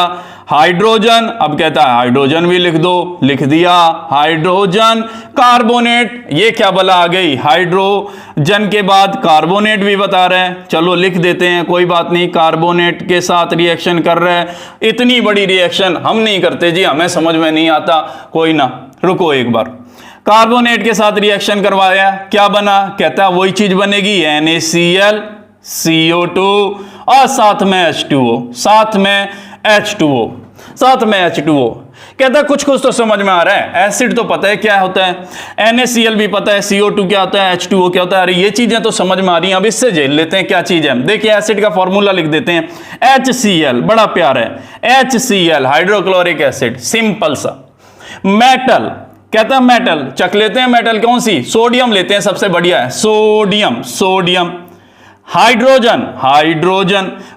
हाइड्रोजन, अब कहता है हाइड्रोजन भी लिख दो, लिख दिया हाइड्रोजन कार्बोनेट। ये क्या बला आ गई, हाइड्रोजन के बाद कार्बोनेट भी बता रहे हैं। चलो लिख देते हैं, कोई बात नहीं, कार्बोनेट के साथ रिएक्शन कर रहे हैं। इतनी बड़ी रिएक्शन हम नहीं करते जी, हमें समझ में नहीं आता। कोई ना, रुको एक बार। कार्बोनेट के साथ रिएक्शन करवाया, क्या बना, कहता है वही चीज बनेगी, NaCl CO2 और साथ में H2O, साथ में H2O, साथ में H2O। कहता है कुछ तो समझ में आ रहा है। एसिड तो पता है क्या होता है, NaCl भी पता है, CO2 क्या होता है, H2O क्या होता है। अरे ये चीजें तो समझ में आ रही हैं, अब इससे झेल लेते हैं क्या चीज है। देखिए एसिड का फॉर्मूला लिख देते हैं, HCl, बड़ा प्यार है, HCl हाइड्रोक्लोरिक एसिड, सिंपल सा। मेटल, कहता है मेटल, चख लेते हैं मेटल कौन सी, सोडियम लेते हैं, सबसे बढ़िया है सोडियम। Hydrogen,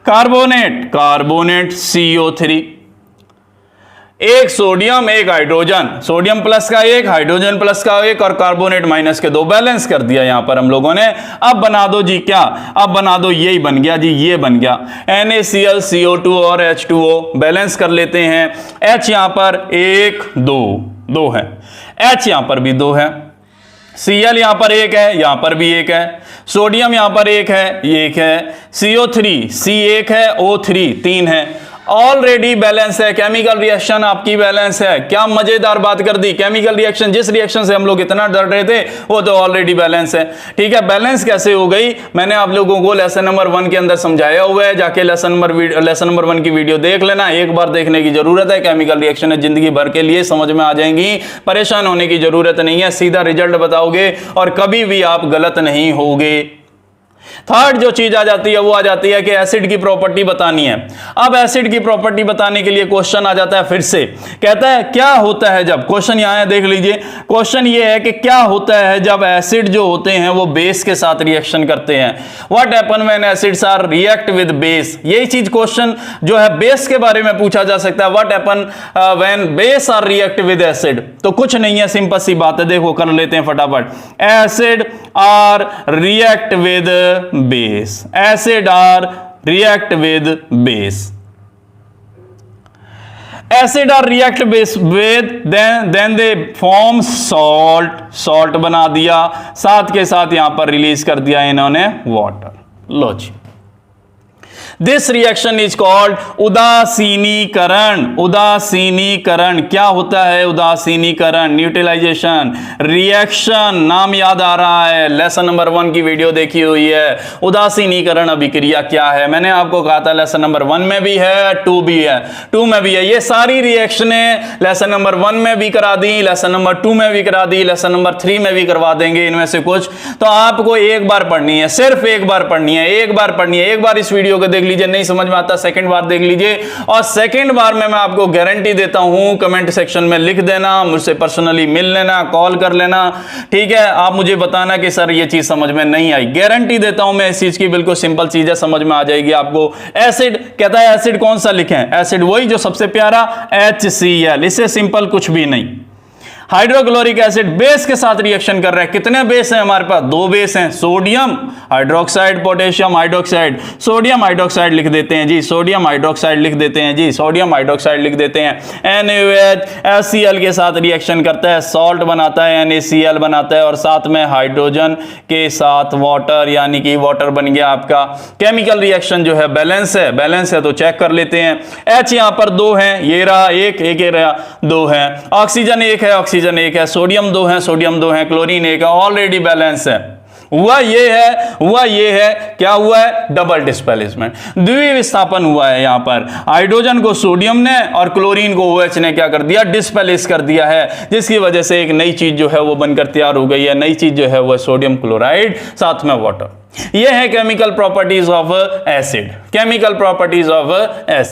carbonate CO3। एक सोडियम एक हाइड्रोजन, सोडियम प्लस का एक, हाइड्रोजन प्लस का एक और कार्बोनेट माइनस के 2, बैलेंस कर दिया यहां पर हम लोगों ने। अब बना दो जी क्या, अब बना दो, यही बन गया जी, ये बन गया NaCl CO2 और H2O। बैलेंस कर लेते हैं। H यहां पर 1 2 है, H यहां पर भी 2 है, Cl यहां पर 1 है, यहां पर भी 1 है, सोडियम यहां पर 1 है, 1 है, CO3 C1 है, O3 3 है। ऑलरेडी बैलेंस है, केमिकल रिएक्शन आपकी बैलेंस है। क्या मजेदार बात कर दी, केमिकल रिएक्शन, जिस रिएक्शन से हम लोग इतना डर रहे थे वो तो ऑलरेडी बैलेंस है। ठीक है, बैलेंस कैसे हो गई, मैंने आप लोगों को लेसन नंबर 1 के अंदर समझाया हुआ है, जाके लेसन नंबर 1 की वीडियो देख लेना, एक बार देखने की जरूरत है। केमिकल रिएक्शन है, जिंदगी भर के लिए समझ में आ जाएंगी, परेशान होने की जरूरत नहीं है, सीधा रिजल्ट बताओगे और कभी भी आप गलत नहीं होगे। थर्ड जो चीज आ जाती है वो आ जाती है कि एसिड की प्रॉपर्टी बतानी है। अब एसिड की प्रॉपर्टी बताने के लिए क्वेश्चन आ जाता है फिर से, कहता है क्या होता है जब, क्वेश्चन यहां है देख लीजिए, क्वेश्चन ये है कि क्या होता है जब एसिड जो होते हैं वो बेस के साथ रिएक्शन करते हैं। What happen when acids are react with base, यही चीज क्वेश्चन जो है बेस के बारे में पूछा जा सकता है। What happen when base are react with acid, तो कुछ नहीं है, सिंपल सी बात है, देखो कर लेते हैं फटाफट। Acid are react with base, acid are react with base, acid are react with then they form salt बना दिया, साथ के साथ यहां पर रिलीज कर दिया इन्होंने वाटर। लो जी, दिस रिएक्शन इज कॉल्ड उदासीनीकरण। उदासीनीकरण क्या होता है, उदासीनीकरण, न्यूट्रलाइजेशन रिएक्शन, नाम याद आ रहा है, लेसन नंबर 1 की वीडियो देखी हुई है। उदासीनीकरण अभिक्रिया क्या है, मैंने आपको कहा था लेसन नंबर 1 में भी है, 2 भी है, 2 में भी है। ये सारी रिएक्शनें लेसन नंबर 1 में भी करा दी, लेसन नंबर 2 में भी करा दी, लेसन नंबर 3 में भी करवा देंगे इनमें से कुछ। तो आपको एक बार पढ़नी है, सिर्फ एक बार पढ़नी है, एक बार इस वीडियो को देख लीजिए, नहीं समझ में आता सेकंड बार देख लीजिए, और सेकंड बार में मैं आपको गारंटी देता हूं, कमेंट सेक्शन में लिख देना, मुझसे पर्सनली मिल लेना, कॉल कर लेना, ठीक है। आप मुझे बताना कि सर ये चीज समझ में नहीं आई, गारंटी देता हूं मैं इस चीज की, बिल्कुल सिंपल चीज है, समझ में आ जाएगी आपको। एसिड कहता है एसिड कौन सा लिखें, एसिड वही जो सबसे प्यारा HCl, इससे सिंपल कुछ भी नहीं। हाइड्रोक्लोरिक एसिड बेस के साथ रिएक्शन कर रहा है, कितने बेस हैं हमारे पास, 2 बेस हैं, sodium hydroxide, potassium hydroxide, sodium hydroxide लिख देते हैं जी, सोडियम हाइड्रोक्साइड लिख देते हैं जी, सोडियम हाइड्रोक्साइड लिख देते हैं। NaOH HCl के साथ रिएक्शन करता है, सॉल्ट बनाता है, NaCl बनाता है, और साथ में हाइड्रोजन के साथ वाटर, यानी कि वाटर बन गया आपका। केमिकल रिएक्शन जो है बैलेंस है तो चेक कर लेते हैं। H यहां पर 2 हैं, ये रहा एक ये रहा 2 है, ऑक्सीजन 1 है, ऑक्सीजन 1 है, सोडियम 2 है, सोडियम 2 है, क्लोरीन 1 है, ऑलरेडी बैलेंस है। हुआ ये है, क्या हुआ है, डबल डिस्प्लेसमेंट, द्विविस्थापन हुआ है। यहां पर हाइड्रोजन को सोडियम ने और क्लोरीन को OH ने क्या कर दिया, डिस्प्लेस कर दिया है, जिसकी वजह से एक नई चीज जो है वो बनकर तैयार हो गई है। नई चीज जो है वो सोडियम क्लोराइड, साथ में वाटर। ये है chemical properties of acid, chemical properties of acid.